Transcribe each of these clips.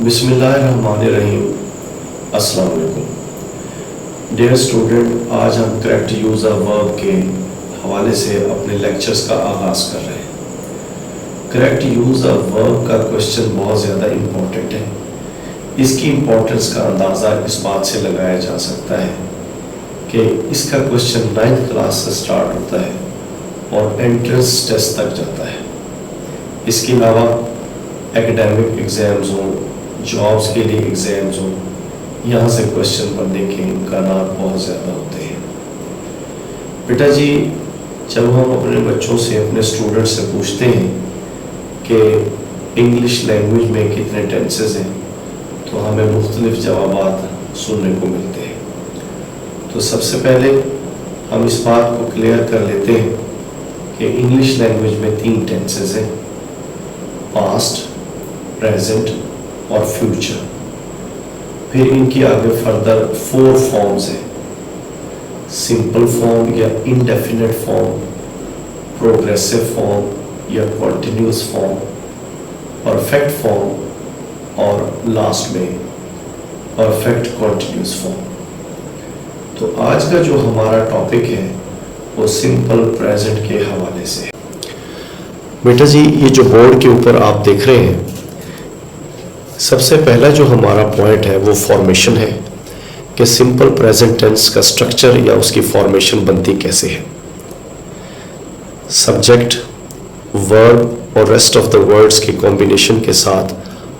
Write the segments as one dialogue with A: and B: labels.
A: बिस्मिल्लाहिर्रहमानिर्रहीम। अस्सलाम वालेकुम डियर स्टूडेंट, आज हम करेक्ट यूज़ ऑफ वर्ब के हवाले से अपने लेक्चर्स का आगाज़ कर रहे हैं। करेक्ट यूज़ ऑफ वर्ब का क्वेश्चन बहुत ज़्यादा इम्पोर्टेंट है। इसकी इम्पोर्टेंस का अंदाज़ा इस बात से लगाया जा सकता है कि इसका क्वेश्चन 9th क्लास से स्टार्ट होता है और एंट्रेंस टेस्ट तक जाता है। इसके अलावा एकेडमिक एग्ज़ाम्स हों, जॉब्स के लिए एग्ज़ाम्स हों, यहाँ से क्वेश्चन बनने के इम्कानात बहुत ज़्यादा होते हैं। बेटा जी, जब हम अपने बच्चों से, अपने स्टूडेंट से पूछते हैं कि इंग्लिश लैंग्वेज में कितने टेंसेस हैं, तो हमें मुख्तलिफ जवाबात सुनने को मिलते हैं। तो सबसे पहले हम इस बात को क्लियर कर लेते हैं कि इंग्लिश लैंग्वेज में 3 टेंसेस हैं, पास्ट, प्रेजेंट और फ्यूचर। फिर इनकी आगे फर्दर 4 फॉर्म्स हैं, सिंपल फॉर्म या इंडेफिनिट फॉर्म, प्रोग्रेसिव फॉर्म या कॉन्टिन्यूस फॉर्म, परफेक्ट फॉर्म और लास्ट में परफेक्ट कॉन्टिन्यूस फॉर्म। तो आज का जो हमारा टॉपिक है वो सिंपल प्रेजेंट के हवाले से है। बेटा जी, ये जो बोर्ड के ऊपर आप देख रहे हैं, सबसे पहला जो हमारा पॉइंट है वो फॉर्मेशन है कि सिंपल प्रेजेंट टेंस का स्ट्रक्चर या उसकी फॉर्मेशन बनती कैसे है। सब्जेक्ट, वर्ब और रेस्ट ऑफ द वर्ड्स के कॉम्बिनेशन के साथ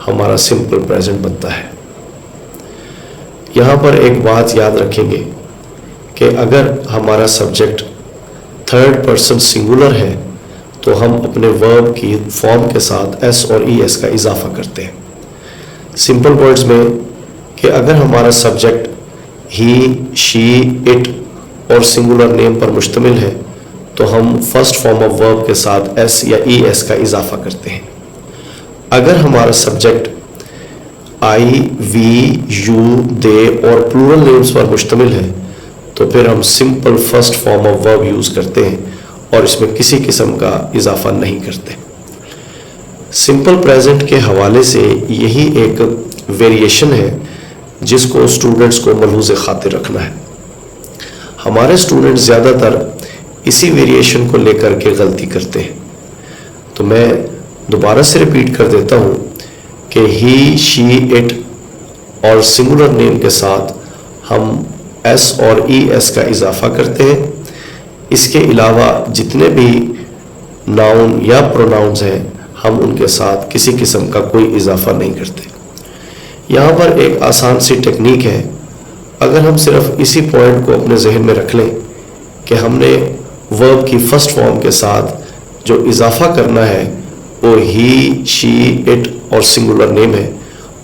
A: हमारा सिंपल प्रेजेंट बनता है। यहाँ पर एक बात याद रखेंगे कि अगर हमारा सब्जेक्ट थर्ड पर्सन सिंगुलर है तो हम अपने वर्ब की फॉर्म के साथ एस और ई एस का इजाफा करते हैं। सिंपल वर्ड्स में कि अगर हमारा सब्जेक्ट ही, शी, इट और सिंगुलर नेम पर मुश्तमिल है तो हम फर्स्ट फॉर्म ऑफ वर्ब के साथ एस या ई एस का इजाफा करते हैं। अगर हमारा सब्जेक्ट आई, वी, यू, दे और प्लूरल नेम्स पर मुश्तमिल है तो फिर हम simple first form of verb use करते हैं और इसमें किसी किस्म का इजाफा नहीं करते। सिंपल प्रेजेंट के हवाले से यही एक वेरिएशन है जिसको स्टूडेंट्स को मलहूज़ खातिर रखना है। हमारे स्टूडेंट ज़्यादातर इसी वेरिएशन को लेकर के गलती करते हैं। तो मैं दोबारा से रिपीट कर देता हूँ कि ही, शी, इट और सिंगुलर नेम के साथ हम एस और ई एस का इजाफा करते हैं। इसके अलावा जितने भी नाउन या प्रोनाउंस हैं हम उनके साथ किसी किस्म का कोई इजाफा नहीं करते। यहाँ पर एक आसान सी टेक्निक है। अगर हम सिर्फ इसी पॉइंट को अपने जहन में रख लें कि हमने वर्ब की फर्स्ट फॉर्म के साथ जो इजाफा करना है वो ही, शी, इट और सिंगुलर नेम है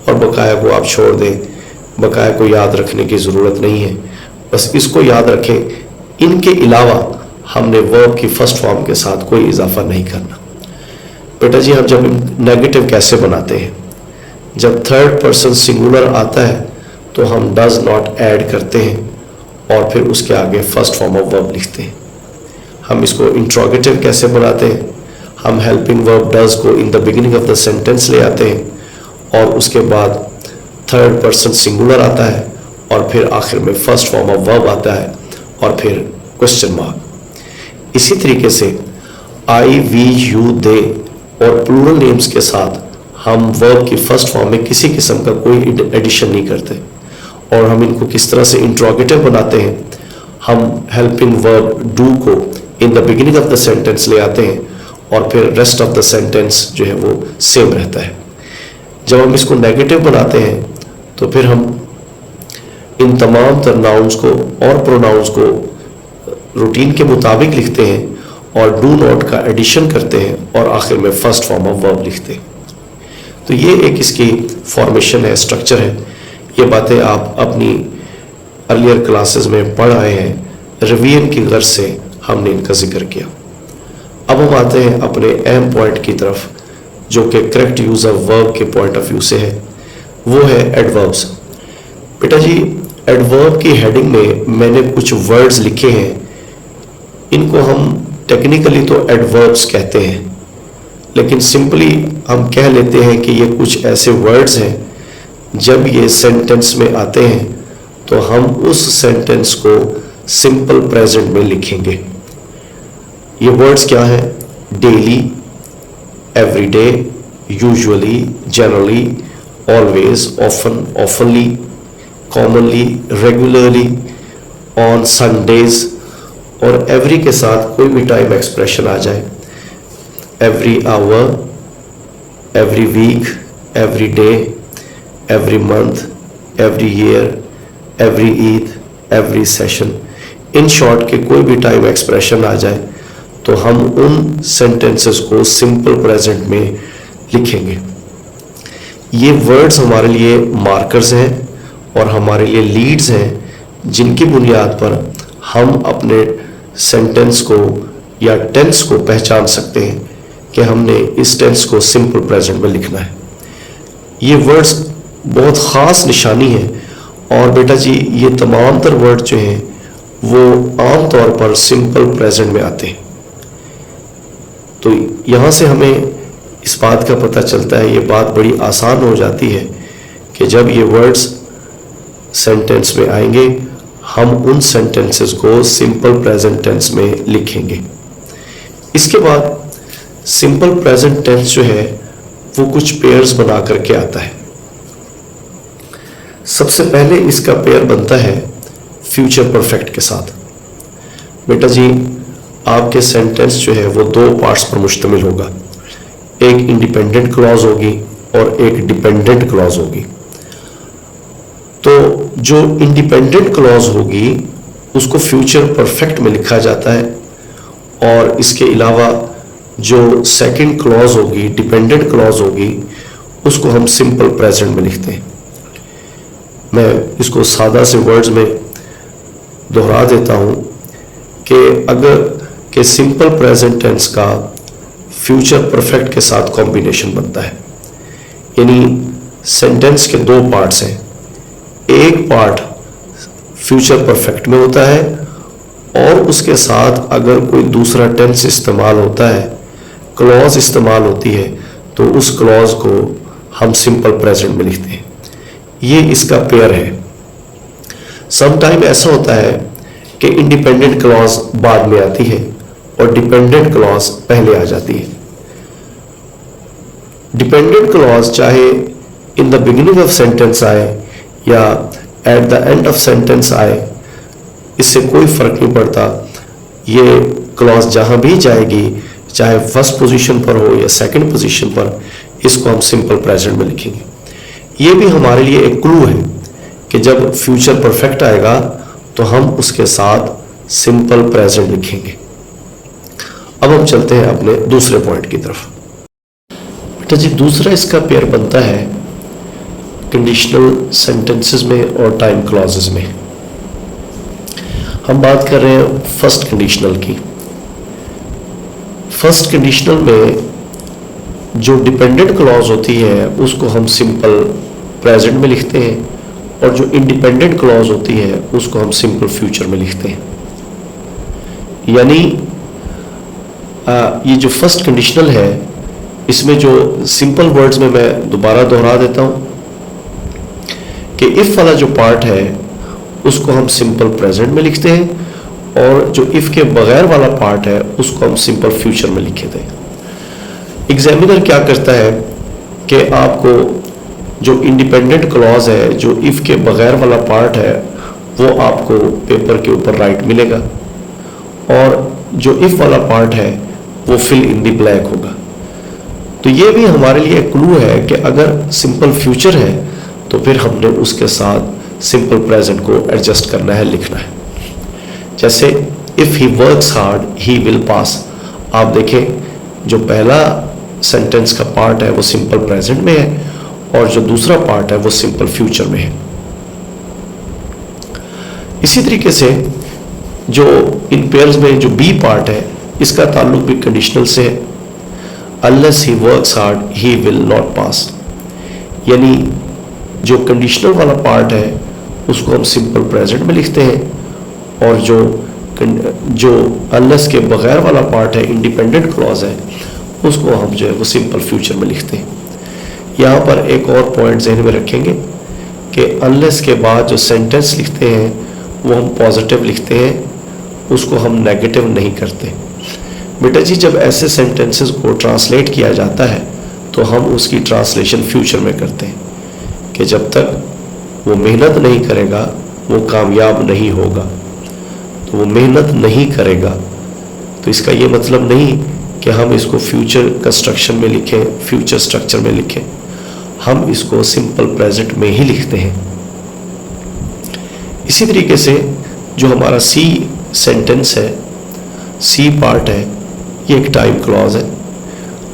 A: और बकाया को आप छोड़ दें, बकाया को याद रखने की ज़रूरत नहीं है। बस इसको याद रखें, इनके अलावा हमने वर्ब की फर्स्ट फॉर्म के साथ कोई इजाफा नहीं करना। बेटा जी, हम जब नेगेटिव कैसे बनाते हैं, जब थर्ड पर्सन सिंगुलर आता है तो हम डज नॉट ऐड करते हैं और फिर उसके आगे फर्स्ट फॉर्म ऑफ वर्ब लिखते हैं। हम इसको इंट्रोगेटिव कैसे बनाते हैं, हम हेल्पिंग वर्ब डज को in the beginning of the sentence ले आते हैं और उसके बाद थर्ड पर्सन सिंगुलर आता है और फिर आखिर में फर्स्ट फॉर्म ऑफ वर्ब आता है और फिर क्वेश्चन मार्क। इसी तरीके से आई, वी, यू, दे और प्लूरल नेम्स के साथ हम वर्ब की फर्स्ट फॉर्म में किसी किस्म का कोई एडिशन नहीं करते और हम इनको किस तरह से इंट्रोगेटिव बनाते हैं, हम हेल्पिंग वर्ब डू को in the beginning of the sentence ले आते हैं और फिर रेस्ट ऑफ द सेंटेंस जो है वो सेम रहता है। जब हम इसको नेगेटिव बनाते हैं तो फिर हम इन तमाम तर नाउन्स को और प्रोनाउंस को रूटीन के मुताबिक लिखते हैं और डू नॉट का एडिशन करते हैं और आखिर में फर्स्ट फॉर्म ऑफ वर्ब लिखते हैं। तो ये एक इसकी फॉर्मेशन है, स्ट्रक्चर है। ये बातें आप अपनी अर्लियर क्लासेस में पढ़ आए हैं, रिवीजन की गर्ज से हमने इनका जिक्र किया। अब हम आते हैं अपने अहम पॉइंट की तरफ जो कि करेक्ट यूज़ ऑफ वर्ब के पॉइंट ऑफ व्यू से है, वो है एडवर्ब्स। बेटा जी, एडवर्ब की हेडिंग में मैंने कुछ वर्ड्स लिखे हैं, इनको हम टेक्निकली तो एडवर्ब्स कहते हैं, लेकिन सिंपली हम कह लेते हैं कि ये कुछ ऐसे वर्ड्स हैं जब ये सेंटेंस में आते हैं तो हम उस सेंटेंस को सिंपल प्रेजेंट में लिखेंगे। ये वर्ड्स क्या हैं? Daily, everyday, usually, generally, always, often, oftenly, commonly, regularly, on Sundays, और एवरी के साथ कोई भी टाइम एक्सप्रेशन आ जाए, every hour, every week, every day, every month, every year, every Eid, every session. In short के कोई भी टाइम एक्सप्रेशन आ जाए तो हम उन सेंटेंसेस को सिंपल प्रेजेंट में लिखेंगे। ये वर्ड्स हमारे लिए मार्कर्स हैं और हमारे लिए लीड्स हैं जिनकी बुनियाद पर हम अपने सेंटेंस को या टेंस को पहचान सकते हैं कि हमने इस टेंस को सिंपल प्रेजेंट में लिखना है। ये वर्ड्स बहुत ख़ास निशानी है और बेटा जी ये तमाम तर वर्ड जो हैं वो आम तौर पर सिंपल प्रेजेंट में आते हैं। तो यहाँ से हमें इस बात का पता चलता है, ये बात बड़ी आसान हो जाती है कि जब ये वर्ड्स सेंटेंस में आएंगे हम उन सेंटेंसेस को सिंपल प्रेजेंट टेंस में लिखेंगे। इसके बाद सिंपल प्रेजेंट टेंस जो है वो कुछ पेयर्स बना करके आता है। सबसे पहले इसका पेयर बनता है फ्यूचर परफेक्ट के साथ। बेटा जी आपके सेंटेंस जो है वो दो पार्ट्स पर मुश्तमिल होगा, एक इंडिपेंडेंट क्लॉज होगी और एक डिपेंडेंट क्लॉज होगी। तो जो इंडिपेंडेंट क्लॉज होगी उसको फ्यूचर परफेक्ट में लिखा जाता है और इसके अलावा जो सेकंड क्लॉज होगी, डिपेंडेंट क्लॉज होगी, उसको हम सिंपल प्रेजेंट में लिखते हैं। मैं इसको सादा से वर्ड्स में दोहरा देता हूं कि अगर कि सिंपल प्रेजेंट टेंस का फ्यूचर परफेक्ट के साथ कॉम्बिनेशन बनता है, यानी सेंटेंस के दो पार्ट्स हैं, एक पार्ट फ्यूचर परफेक्ट में होता है और उसके साथ अगर कोई दूसरा टेंस इस्तेमाल होता है, क्लॉज इस्तेमाल होती है, तो उस क्लॉज को हम सिंपल प्रेजेंट में लिखते हैं। ये इसका पेयर है। समटाइम ऐसा होता है कि इंडिपेंडेंट क्लॉज बाद में आती है और डिपेंडेंट क्लॉज पहले आ जाती है। डिपेंडेंट क्लॉज चाहे in the beginning of sentence आए या at the end of sentence आए, इससे कोई फर्क नहीं पड़ता। ये क्लॉज जहां भी जाएगी, चाहे फर्स्ट पोजीशन पर हो या सेकंड पोजीशन पर, इसको हम सिंपल प्रेजेंट में लिखेंगे। ये भी हमारे लिए एक क्लू है कि जब फ्यूचर परफेक्ट आएगा तो हम उसके साथ सिंपल प्रेजेंट लिखेंगे। अब हम चलते हैं अपने दूसरे पॉइंट की तरफ। बेटा जी दूसरा इसका पेयर बनता है कंडीशनल सेंटेंसेस में और टाइम क्लॉजेस में। हम बात कर रहे हैं फर्स्ट कंडीशनल की। फर्स्ट कंडीशनल में जो डिपेंडेंट क्लॉज होती है उसको हम सिंपल प्रेजेंट में लिखते हैं और जो इंडिपेंडेंट क्लॉज होती है उसको हम सिंपल फ्यूचर में लिखते हैं। यानी ये जो फर्स्ट कंडीशनल है इसमें जो सिंपल वर्ड्स में मैं दोबारा दोहरा देता हूं कि इफ वाला जो पार्ट है उसको हम सिंपल प्रेजेंट में लिखते हैं और जो इफ के बगैर वाला पार्ट है उसको हम सिंपल फ्यूचर में लिखे थे। एग्जामिनर क्या करता है कि आपको जो इंडिपेंडेंट क्लॉज है, जो इफ के बगैर वाला पार्ट है, वो आपको पेपर के ऊपर राइट मिलेगा और जो इफ वाला पार्ट है वो फिल इन द ब्लैंक होगा। तो ये भी हमारे लिए क्लू है कि अगर सिंपल फ्यूचर है तो फिर हमने उसके साथ सिंपल प्रेजेंट को एडजस्ट करना है, लिखना है। जैसे if he works hard he will pass. आप देखें जो पहला सेंटेंस का पार्ट है वो सिंपल प्रेजेंट में है और जो दूसरा पार्ट है वो सिंपल फ्यूचर में है। इसी तरीके से जो इन पेयर्स में जो बी पार्ट है इसका ताल्लुक भी कंडीशनल से है। Unless he works hard he will not pass. यानी जो कंडीशनल वाला पार्ट है उसको हम सिंपल प्रेजेंट में लिखते हैं और जो अनलेस के बगैर वाला पार्ट है, इंडिपेंडेंट क्लॉज है, उसको हम जो है वो सिंपल फ्यूचर में लिखते हैं। यहाँ पर एक और पॉइंट ज़हन में रखेंगे कि अनलेस के बाद जो सेंटेंस लिखते हैं वो हम पॉजिटिव लिखते हैं, उसको हम नेगेटिव नहीं करते। बेटा जी, जब ऐसे सेंटेंसेस को ट्रांसलेट किया जाता है तो हम उसकी ट्रांसलेशन फ्यूचर में करते हैं कि जब तक वो मेहनत नहीं करेगा वो कामयाब नहीं होगा। तो वो मेहनत नहीं करेगा तो इसका ये मतलब नहीं कि हम इसको फ्यूचर कंस्ट्रक्शन में लिखें, फ्यूचर स्ट्रक्चर में लिखें। हम इसको सिंपल प्रेजेंट में ही लिखते हैं। इसी तरीके से जो हमारा सी सेंटेंस है, सी पार्ट है, ये एक टाइम क्लॉज है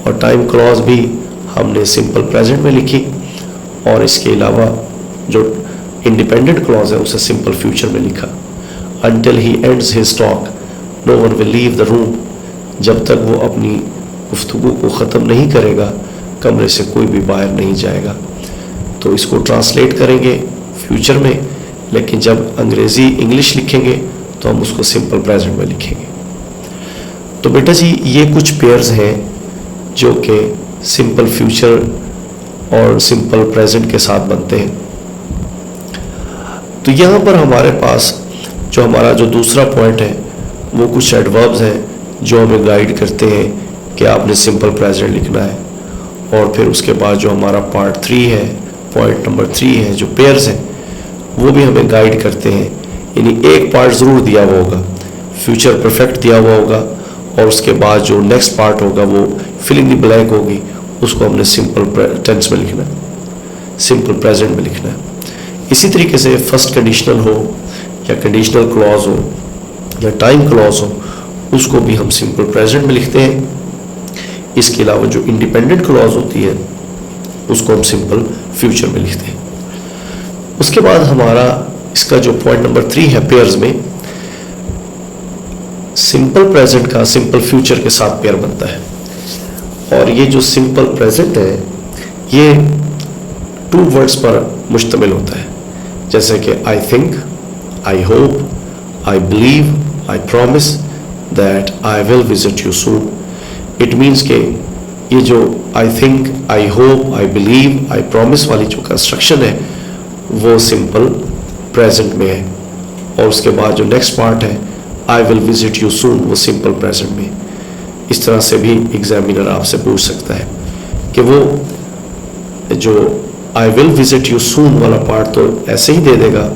A: और टाइम क्लॉज भी हमने सिंपल प्रेजेंट में लिखी और इसके अलावा जो इंडिपेंडेंट क्लॉज है उसे सिंपल फ्यूचर में लिखा। Until he ends his talk, no one will leave the room. जब तक वो अपनी गुफ्तगू को ख़त्म नहीं करेगा कमरे से कोई भी बाहर नहीं जाएगा। तो इसको ट्रांसलेट करेंगे फ्यूचर में, लेकिन जब अंग्रेज़ी इंग्लिश लिखेंगे तो हम उसको सिंपल प्रेजेंट में लिखेंगे। तो बेटा जी, ये कुछ पेयर्स हैं जो कि सिंपल फ्यूचर और सिंपल प्रेजेंट के साथ बनते हैं। तो यहाँ पर हमारे पास जो हमारा जो दूसरा पॉइंट है वो कुछ एडवर्ब्स हैं जो हमें गाइड करते हैं कि आपने सिंपल प्रेजेंट लिखना है। और फिर उसके बाद जो हमारा पार्ट 3 है, पॉइंट नंबर 3 है, जो पेयर्स हैं वो भी हमें गाइड करते हैं। यानी एक पार्ट ज़रूर दिया हुआ होगा, फ्यूचर परफेक्ट दिया हुआ होगा और उसके बाद जो नेक्स्ट पार्ट होगा वो फिलिंग द ब्लैंक होगी, उसको हमने सिंपल टेंस में लिखना है, सिंपल प्रेजेंट में लिखना है। इसी तरीके से फर्स्ट कंडीशनल हो या कंडीशनल क्लॉज हो या टाइम क्लॉज हो, उसको भी हम सिंपल प्रेजेंट में लिखते हैं। इसके अलावा जो इंडिपेंडेंट क्लॉज होती है उसको हम सिंपल फ्यूचर में लिखते हैं। उसके बाद हमारा इसका जो पॉइंट नंबर 3 है पेयर्स में, सिंपल प्रेजेंट का सिंपल फ्यूचर के साथ पेयर बनता है। और ये जो सिंपल प्रेजेंट है ये 2 वर्ड्स पर मुश्तमिल होता है, जैसे कि I think, I hope, I believe, I promise that I will visit you soon. It means के ये जो I think, I hope, I believe, I promise वाली जो कंस्ट्रक्शन है वो सिंपल प्रेजेंट में है। और उसके बाद जो नेक्स्ट पार्ट है I will visit you soon, वो सिंपल प्रेजेंट में। इस तरह से भी एग्जामिनर आपसे पूछ सकता है कि वो जो I will visit you soon वाला पार्ट तो ऐसे ही दे देगा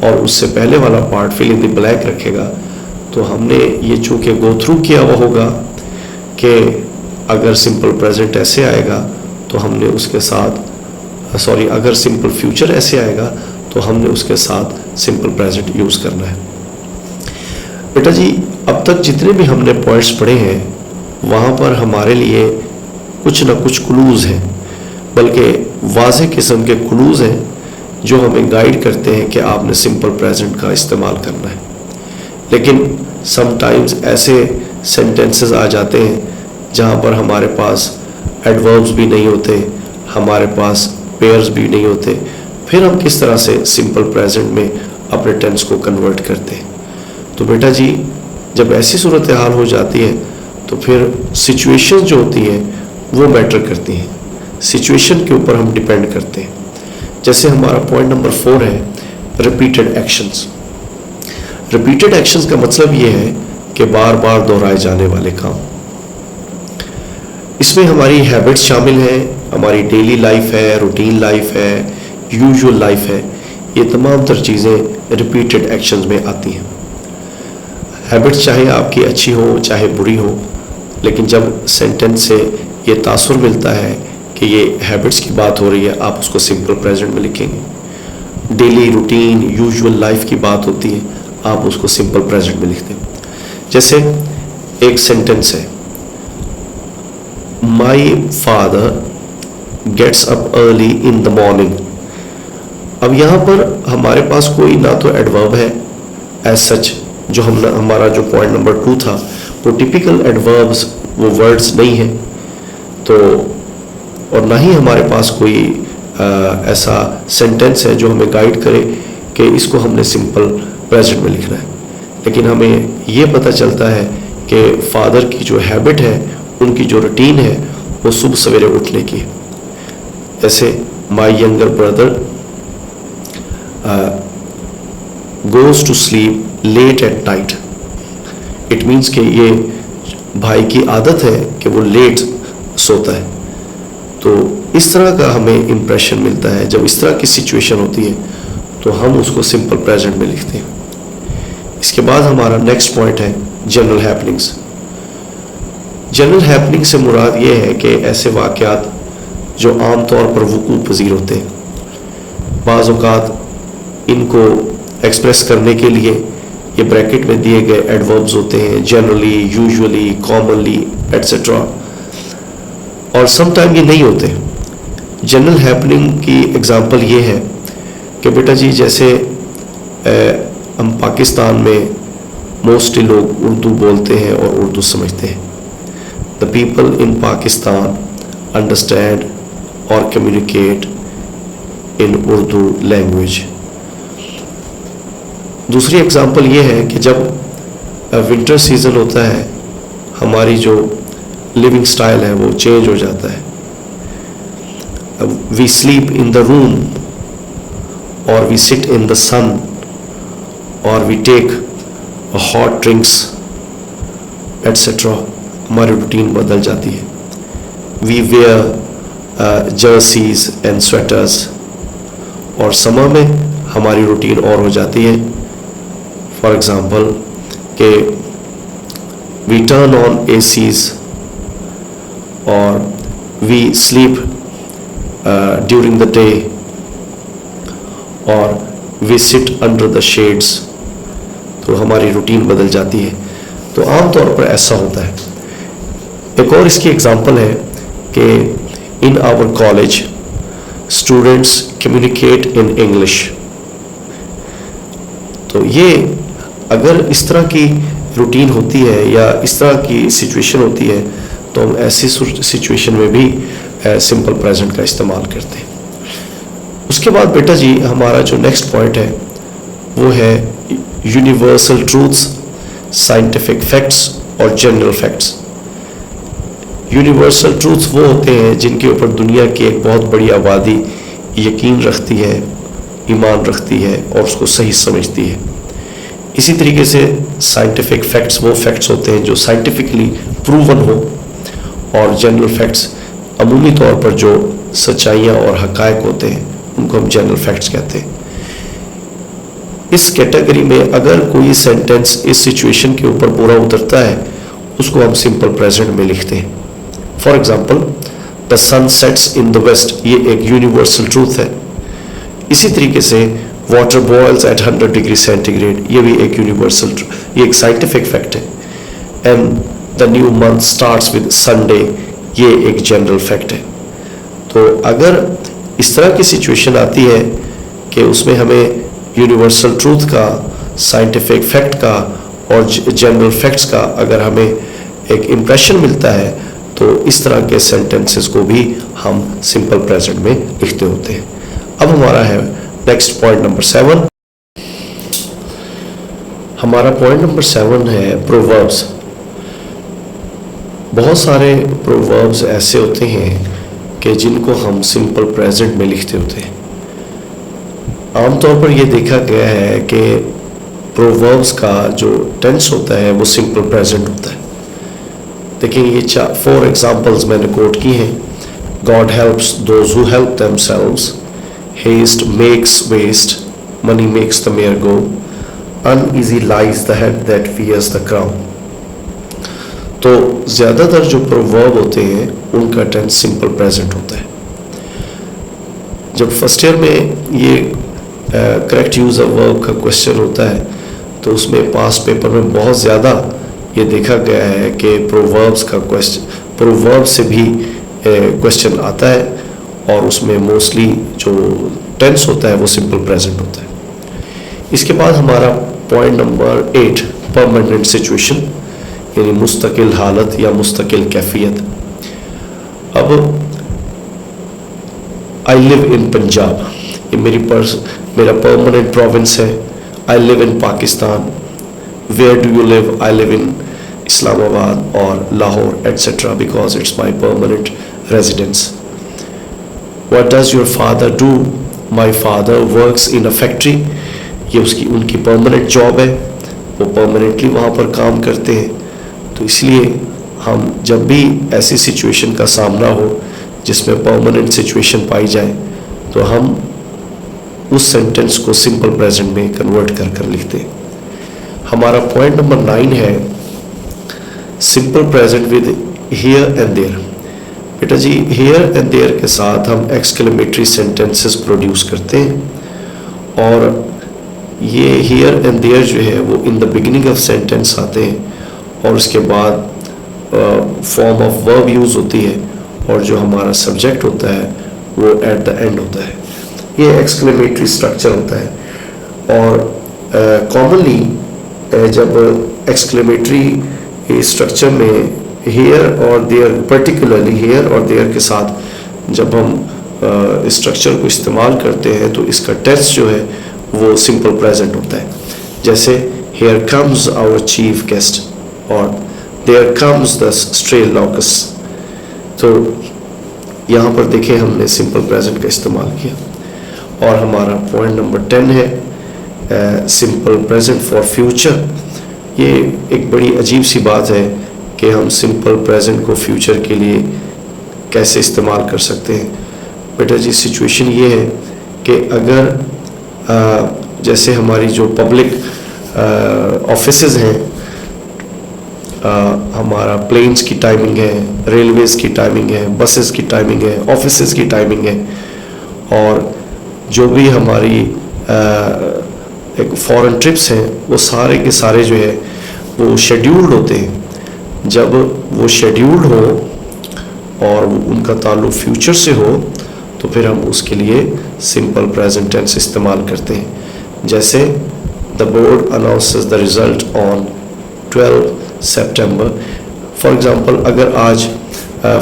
A: और उससे पहले वाला part fill in the blank रखेगा। तो हमने ये चूँकि गो थ्रू किया हुआ होगा कि अगर सिंपल प्रेजेंट ऐसे आएगा तो हमने उसके साथ अगर सिंपल फ्यूचर ऐसे आएगा तो हमने उसके साथ सिंपल प्रेजेंट यूज़ करना है। बेटा जी, अब तक जितने भी हमने पॉइंट्स पढ़े हैं वहाँ पर हमारे लिए कुछ ना कुछ क्लूज़ हैं, बल्कि वाज़े किस्म के क्लूज़ हैं जो हमें गाइड करते हैं कि आपने सिंपल प्रेजेंट का इस्तेमाल करना है। लेकिन समटाइम्स ऐसे सेंटेंसेस आ जाते हैं जहाँ पर हमारे पास एडवर्ब्स भी नहीं होते, हमारे पास पेयर्स भी नहीं होते, फिर हम किस तरह से सिंपल प्रेजेंट में अपने टेंस को कन्वर्ट करते हैं। तो बेटा जी, जब ऐसी सूरत हाल हो जाती है तो फिर सिचुएशन जो होती हैं वो मैटर करती हैं, सिचुएशन के ऊपर हम डिपेंड करते हैं। जैसे हमारा पॉइंट नंबर 4 है रिपीटेड एक्शंस। रिपीटेड एक्शंस का मतलब ये है कि बार बार दोहराए जाने वाले काम। इसमें हमारी हैबिट्स शामिल हैं, हमारी डेली लाइफ है, रूटीन लाइफ है, यूजुअल लाइफ है, ये तमाम तर चीज़ें रिपीटेड एक्शंस में आती हैं। हैबिट्स चाहे आपकी अच्छी हो चाहे बुरी हो, लेकिन जब सेंटेंस से ये तासुर मिलता है कि ये हैबिट्स की बात हो रही है, आप उसको सिंपल प्रेजेंट में लिखेंगे। डेली रूटीन यूजुअल लाइफ की बात होती है, आप उसको सिंपल प्रेजेंट में लिखते हैं। जैसे एक सेंटेंस है, my father gets up early in the morning. अब यहाँ पर हमारे पास कोई ना तो एडवर्ब है एज सच, जो हमारा जो पॉइंट नंबर 2 था वो टिपिकल एडवर्ब्स, वो वर्ड्स नहीं है, तो और ना ही हमारे पास कोई ऐसा सेंटेंस है जो हमें गाइड करे कि इसको हमने सिंपल प्रेजेंट में लिखना है। लेकिन हमें ये पता चलता है कि फादर की जो हैबिट है, उनकी जो रूटीन है, वो सुबह सवेरे उठने की है। जैसे my younger brother goes to sleep late at night. It means कि ये भाई की आदत है कि वो लेट सोता है. तो इस तरह का हमें इम्प्रेशन मिलता है. जब इस तरह की सिचुएशन होती है तो हम उसको सिंपल प्रेजेंट में लिखते हैं. इसके बाद हमारा नेक्स्ट पॉइंट है जनरल हैपनिंग्स. जनरल हैपनिंग से मुराद ये है कि ऐसे वाक़यात जो आम तौर पर वकूअ पज़ीर होते हैं. बाज़ औक़ात इनको एक्सप्रेस करने के लिए ये ब्रैकेट में दिए गए एडवर्ब्स होते हैं, जनरली, यूजुअली, कॉमनली एट्सेट्रा. और समटाइम ये नहीं होते. जनरल हैपनिंग की एग्जांपल ये है कि बेटा जी जैसे हम पाकिस्तान में मोस्टली लोग उर्दू बोलते हैं और उर्दू समझते हैं. The people in Pakistan understand और कम्युनिकेट इन उर्दू लैंग्वेज. दूसरी एग्जांपल ये है कि जब विंटर सीज़न होता है हमारी जो लिविंग स्टाइल है वो चेंज हो जाता है. We sleep in the room और we sit in the sun और we take hot drinks etcetera. हमारी रूटीन बदल जाती है. We wear jerseys and sweaters. और समर में हमारी रूटीन और हो जाती है. फॉर एग्ज़ाम्पल कि वी टर्न ऑन एसीज और we sleep during the day और we sit under the shades. तो हमारी रूटीन बदल जाती है. तो आम तौर पर ऐसा होता है. एक और इसकी एग्जांपल है कि in our college students communicate in English. तो ये अगर इस तरह की रूटीन होती है या इस तरह की सिचुएशन होती है तो हम ऐसी सिचुएशन में भी सिंपल प्रेजेंट का इस्तेमाल करते हैं. उसके बाद बेटा जी हमारा जो नेक्स्ट पॉइंट है वो है यूनिवर्सल ट्रूथ्स, साइंटिफिक फैक्ट्स और जनरल फैक्ट्स. यूनिवर्सल ट्रूथ्स वो होते हैं जिनके ऊपर दुनिया की एक बहुत बड़ी आबादी यकीन रखती है, ईमान रखती है और उसको सही समझती है. इसी तरीके से साइंटिफिक फैक्ट्स वो फैक्ट्स होते हैं जो साइंटिफिकली प्रूवन हो. और जनरल फैक्ट्स अमूमी तौर पर जो सच्चाइयाँ और हक़ाइक़ होते हैं उनको हम जनरल फैक्ट्स कहते हैं. इस कैटेगरी में अगर कोई सेंटेंस इस सिचुएशन के ऊपर पूरा उतरता है उसको हम सिंपल प्रेजेंट में लिखते हैं. For example the sun sets in the west, ये एक यूनिवर्सल ट्रूथ है. इसी तरीके से water boils at 100 degree centigrade, ये भी एक यूनिवर्सल, ये एक साइंटिफिक फैक्ट है. And the new month starts with Sunday, ये एक जनरल फैक्ट है. तो अगर इस तरह की सिचुएशन आती है कि उसमें हमें यूनिवर्सल ट्रूथ का, साइंटिफिक फैक्ट का और जनरल फैक्ट्स का अगर हमें एक इम्प्रेशन मिलता है तो इस तरह के सेंटेंसेस को भी हम सिंपल प्रेजेंट में लिखते होते हैं. अब हमारा है नेक्स्ट पॉइंट नंबर 7. हमारा पॉइंट नंबर 7 है प्रोवर्ब्स. बहुत सारे प्रोवर्ब्स ऐसे होते हैं कि जिनको हम सिंपल प्रेजेंट में लिखते होते हैं. आमतौर पर यह देखा गया है कि प्रोवर्ब्स का जो टेंस होता है वो सिंपल प्रेजेंट होता है. देखिए ये 4 एग्जाम्पल्स मैंने कोट की हैं. God helps those who help themselves, haste makes waste, money makes the mare go, uneasy lies the head that fears the crown. तो ज़्यादातर जो प्रोवर्ब होते हैं उनका टेंस सिंपल प्रेजेंट होता है. जब फर्स्ट ईयर में ये करेक्ट यूज़ ऑफ वर्ब का क्वेश्चन होता है तो उसमें पास पेपर में बहुत ज़्यादा ये देखा गया है कि प्रोवर्ब्स का क्वेश्चन, प्रोवर्ब से भी क्वेश्चन आता है और उसमें मोस्टली जो टेंस होता है वो सिंपल प्रेजेंट होता है. इसके बाद हमारा पॉइंट नंबर 8 परमानेंट सिचुएशन यानी मुस्तकिल हालत या मुस्तकिल कैफियत. अब आई लिव इन पंजाब, ये मेरा परमानेंट प्रोविंस है. I live in Pakistan. Where do you live? I live in Islamabad और Lahore etcetera because it's my permanent residence. What does your father do? My father works in a factory, ये उनकी परमानेंट जॉब है, वो permanently वहाँ पर काम करते हैं। तो इसलिए हम जब भी ऐसी सिचुएशन का सामना हो जिसमें परमानेंट सिचुएशन पाई जाए, तो हम उस सेंटेंस को सिंपल प्रेजेंट में कन्वर्ट कर लिखते हैं। हमारा पॉइंट नंबर 9 है simple present with here and there. बेटा जी, हियर एंड देयर के साथ हम एक्सक्लेमेटरी सेंटेंसेस प्रोड्यूस करते हैं, और ये हियर एंड देयर जो है वो in the beginning of sentence आते हैं, और उसके बाद फॉर्म ऑफ वर्ब यूज़ होती है, और जो हमारा सब्जेक्ट होता है वो एट द एंड होता है। ये एक्सक्लेमेटरी स्ट्रक्चर होता है। और कॉमनली जब एक्सक्लेमेटरी स्ट्रक्चर में हेयर और देयर, पर्टिकुलरली हेयर और देयर के साथ जब हम स्ट्रक्चर को इस्तेमाल करते हैं तो इसका टेंस जो है वो सिंपल प्रेजेंट होता है। जैसे here comes our chief guest और there comes the stray locusts. तो यहाँ पर देखें हमने सिंपल प्रेजेंट का इस्तेमाल किया। और हमारा पॉइंट नंबर 10 है सिंपल प्रेजेंट फॉर फ्यूचर। ये एक बड़ी अजीब सी बात है कि हम सिंपल प्रेजेंट को फ्यूचर के लिए कैसे इस्तेमाल कर सकते हैं। बेटा जी, सिचुएशन ये है कि अगर जैसे हमारी जो पब्लिक ऑफिसेज हैं, हमारा प्लेन्स की टाइमिंग है, रेलवेज़ की टाइमिंग है, बसेस की टाइमिंग है, ऑफिसेज की टाइमिंग है, और जो भी हमारी एक फॉरेन ट्रिप्स हैं वो सारे के सारे जो है वो शेड्यूल्ड होते हैं। जब वो शेड्यूल्ड हो और उनका ताल्लुक फ्यूचर से हो तो फिर हम उसके लिए सिंपल प्रेजेंट टेंस इस्तेमाल करते हैं। जैसे the board announces the result on 12 September. For example, अगर आज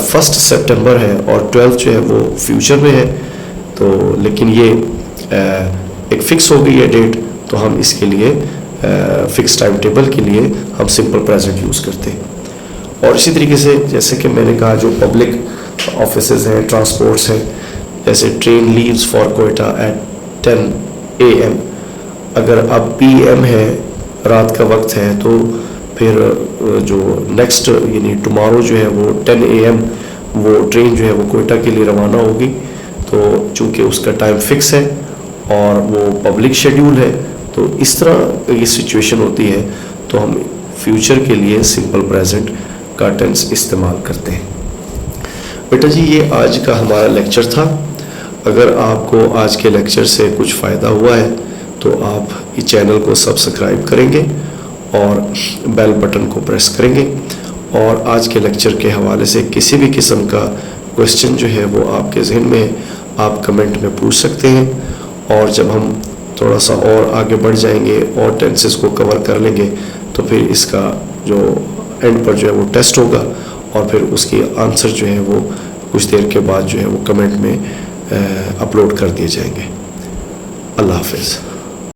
A: 1 सितंबर है और 12 जो है वो फ्यूचर में है, तो लेकिन ये एक फिक्स हो गई है डेट, तो हम इसके लिए फिक्स टाइम टेबल के लिए हम सिंपल प्रेजेंट यूज़ करते हैं। और इसी तरीके से जैसे कि मैंने कहा, जो पब्लिक ऑफिसेज हैं, ट्रांसपोर्ट्स हैं, जैसे train leaves for Quetta at 10 AM। अगर अब PM है, रात का वक्त है, तो फिर जो नेक्स्ट यानी टुमारो जो है वो 10 AM वो ट्रेन जो है वो कोयटा के लिए रवाना होगी। तो चूँकि उसका टाइम फिक्स है और वो पब्लिक शेड्यूल है, तो इस तरह ये सिचुएशन होती है, तो हम फ्यूचर के लिए सिंपल प्रेजेंट का टेंस इस्तेमाल करते हैं। बेटा जी, ये आज का हमारा लेक्चर था। अगर आपको आज के लेक्चर से कुछ फ़ायदा हुआ है तो आप इस चैनल को सब्सक्राइब करेंगे और बेल बटन को प्रेस करेंगे, और आज के लेक्चर के हवाले से किसी भी किस्म का क्वेश्चन जो है वो आपके जहन में आप कमेंट में पूछ सकते हैं। और जब हम थोड़ा सा और आगे बढ़ जाएंगे और टेंसेस को कवर कर लेंगे, तो फिर इसका जो एंड पर जो है वो टेस्ट होगा, और फिर उसके आंसर जो है वो कुछ देर के बाद जो है वो कमेंट में अपलोड कर दिए जाएंगे। अल्लाह हाफिज़।